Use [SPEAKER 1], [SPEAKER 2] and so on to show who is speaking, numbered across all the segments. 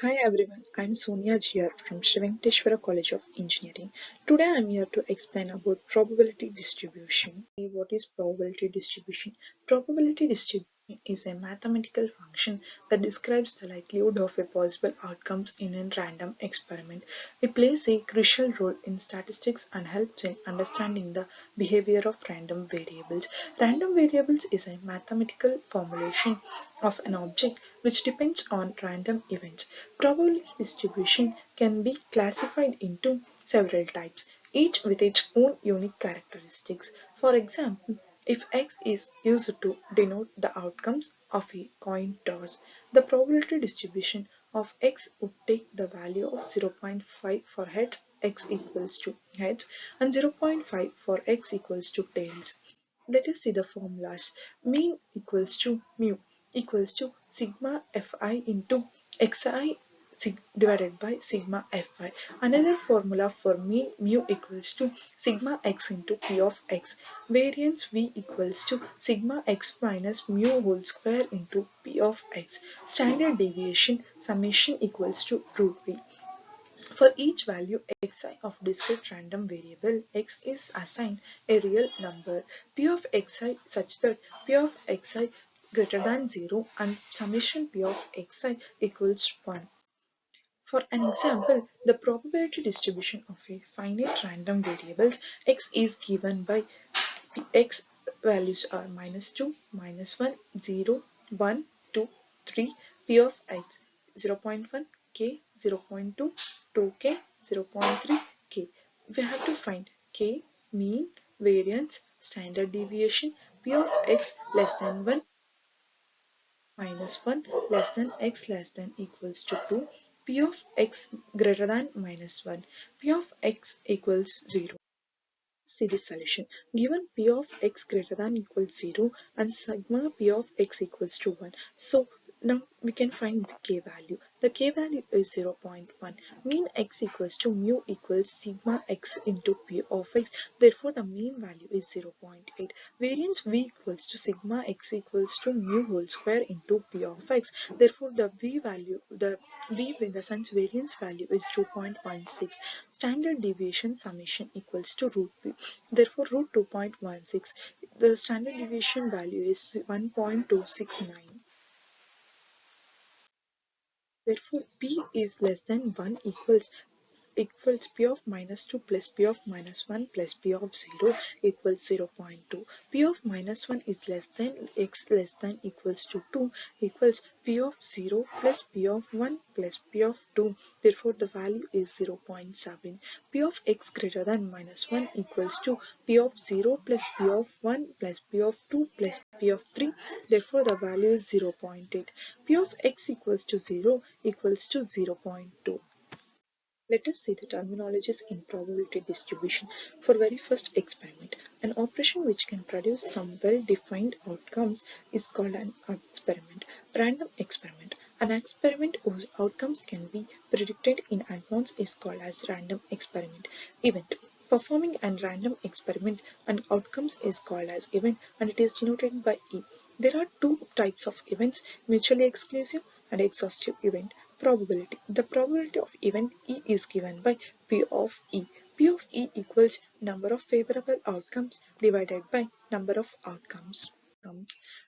[SPEAKER 1] Hi everyone, I'm Sonia Jr. from Sri Venkateshwara College of Engineering. Today I'm here to explain about probability distribution. What is probability distribution? Probability distribution is a mathematical function that describes the likelihood of a possible outcomes in a random experiment. It plays a crucial role in statistics and helps in understanding the behavior of random variables. Random variables is a mathematical formulation of an object which depends on random events. Probability distribution can be classified into several types, each with its own unique characteristics. For example, if X is used to denote the outcomes of a coin toss, the probability distribution of X would take the value of 0.5 for heads, X equals to heads, and 0.5 for X equals to tails. Let us see the formulas. Mean equals to mu equals to sigma fi into xi divided by sigma fi. Another formula for mean mu equals to sigma x into p of x. Variance v equals to sigma x minus mu whole square into p of x. Standard deviation summation equals to root v. For each value xi of discrete random variable, x is assigned a real number p of xi such that p of xi greater than 0 and summation p of xi equals 1. For an example, the probability distribution of a finite random variables x is given by x values are minus 2, minus 1, 0, 1, 2, 3, p of x 0.1, k 0.2, 2k 0.3, k. We have to find k, mean, variance, standard deviation, p of x less than 1, minus 1 less than x less than equals to 2, p of x greater than minus 1, p of x equals 0. See the solution. Given p of x greater than equals 0 and sigma p of x equals to 1. So now we can find the k value. The k value is 0.1. Mean x equals to mu equals sigma x into p of x. Therefore the mean value is 0.8. Variance v equals to sigma x equals to mu whole square into p of x. Therefore the v in the sense variance value is 2.16. Standard deviation summation equals to root v. Therefore root 2.16, the standard deviation value is 1.269. Therefore p is less than 1 equals p of minus 2 plus p of minus 1 plus p of 0 equals 0.2. P of minus 1 is less than x less than equals to 2 equals p of 0 plus p of 1 plus p of 2. Therefore the value is 0.7. P of x greater than minus 1 equals to p of 0 plus p of 1 plus p of 2 plus p of 3. Therefore the value is 0.8. P of x equals to 0 equals to 0.2. Let us see the terminologies in probability distribution. For very first experiment, an operation which can produce some well-defined outcomes is called an experiment. Random experiment. An experiment whose outcomes can be predicted in advance is called as random experiment. Event. Performing a random experiment and outcomes is called as event and it is denoted by E. There are two types of events, mutually exclusive and exhaustive event. Probability. The probability of event E is given by P of E. P of E equals number of favorable outcomes divided by number of outcomes.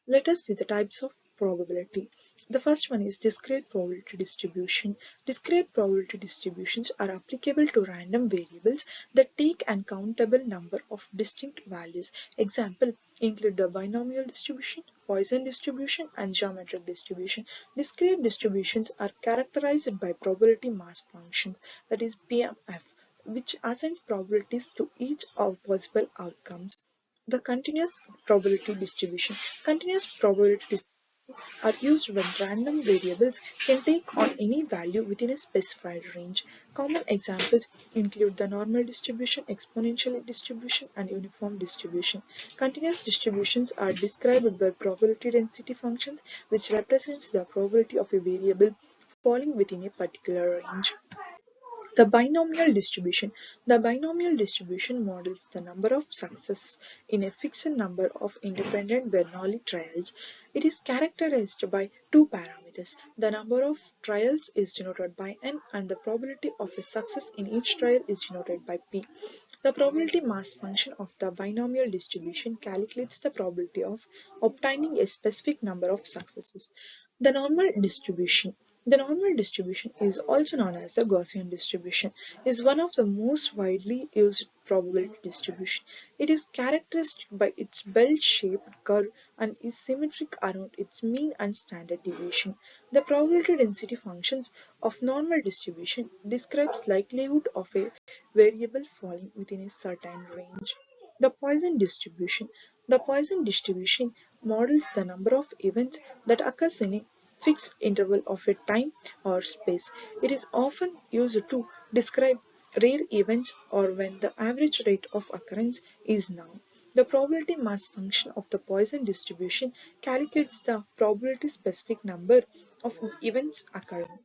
[SPEAKER 1] Let us see the types of probability. The first one is discrete probability distribution. Discrete probability distributions are applicable to random variables that take an countable number of distinct values. Example include the binomial distribution, Poisson distribution, and geometric distribution. Discrete distributions are characterized by probability mass functions, that is PMF, which assigns probabilities to each of possible outcomes. The continuous probability distribution. Continuous probability distributions are used when random variables can take on any value within a specified range. Common examples include the normal distribution, exponential distribution, and uniform distribution. Continuous distributions are described by probability density functions, which represents the probability of a variable falling within a particular range. The binomial distribution. The binomial distribution models the number of successes in a fixed number of independent Bernoulli trials. It is characterized by two parameters. The number of trials is denoted by n and the probability of a success in each trial is denoted by p. The probability mass function of the binomial distribution calculates the probability of obtaining a specific number of successes. The normal distribution. The normal distribution is also known as the Gaussian distribution, is one of the most widely used probability distribution. It is characterized by its bell-shaped curve and is symmetric around its mean and standard deviation. The probability density functions of normal distribution describes likelihood of a variable falling within a certain range. The Poisson distribution. The Poisson distribution models the number of events that occurs in a fixed interval of a time or space. It is often used to describe rare events or when the average rate of occurrence is known. The probability mass function of the Poisson distribution calculates the probability specific number of events occurring.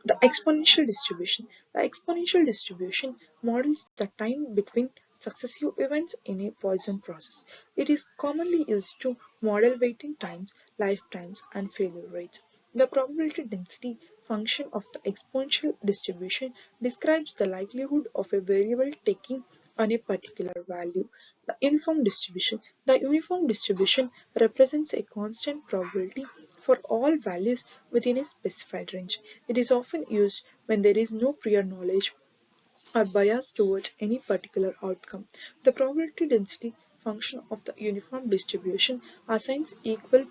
[SPEAKER 1] The exponential distribution. The exponential distribution models the time between successive events in a Poisson process. It is commonly used to model waiting times, lifetimes, and failure rates. The probability density function of the exponential distribution describes the likelihood of a variable taking on a particular value. The uniform distribution. The uniform distribution represents a constant probability for all values within a specified range. It is often used when there is no prior knowledge or bias towards any particular outcome. The probability density function of the uniform distribution assigns equal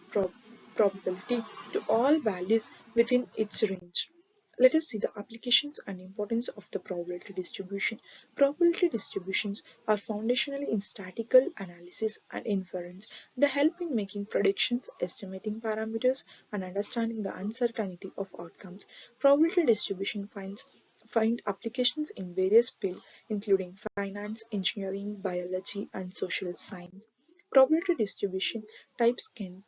[SPEAKER 1] probability to all values within its range. Let us see the applications and importance of the probability distribution. Probability distributions are foundational in statistical analysis and inference. They help in making predictions, estimating parameters, and understanding the uncertainty of outcomes. Probability distribution find applications in various fields, including finance, engineering, biology, and social science. Probability distribution types can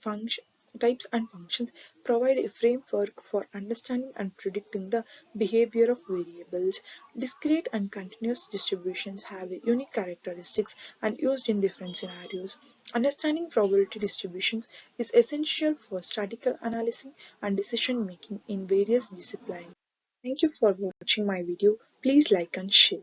[SPEAKER 1] function types and functions provide a framework for understanding and predicting the behavior of variables. Discrete and continuous distributions have unique characteristics and used in different scenarios. Understanding probability distributions is essential for statistical analysis and decision making in various disciplines. Thank you for watching my video. Please like and share.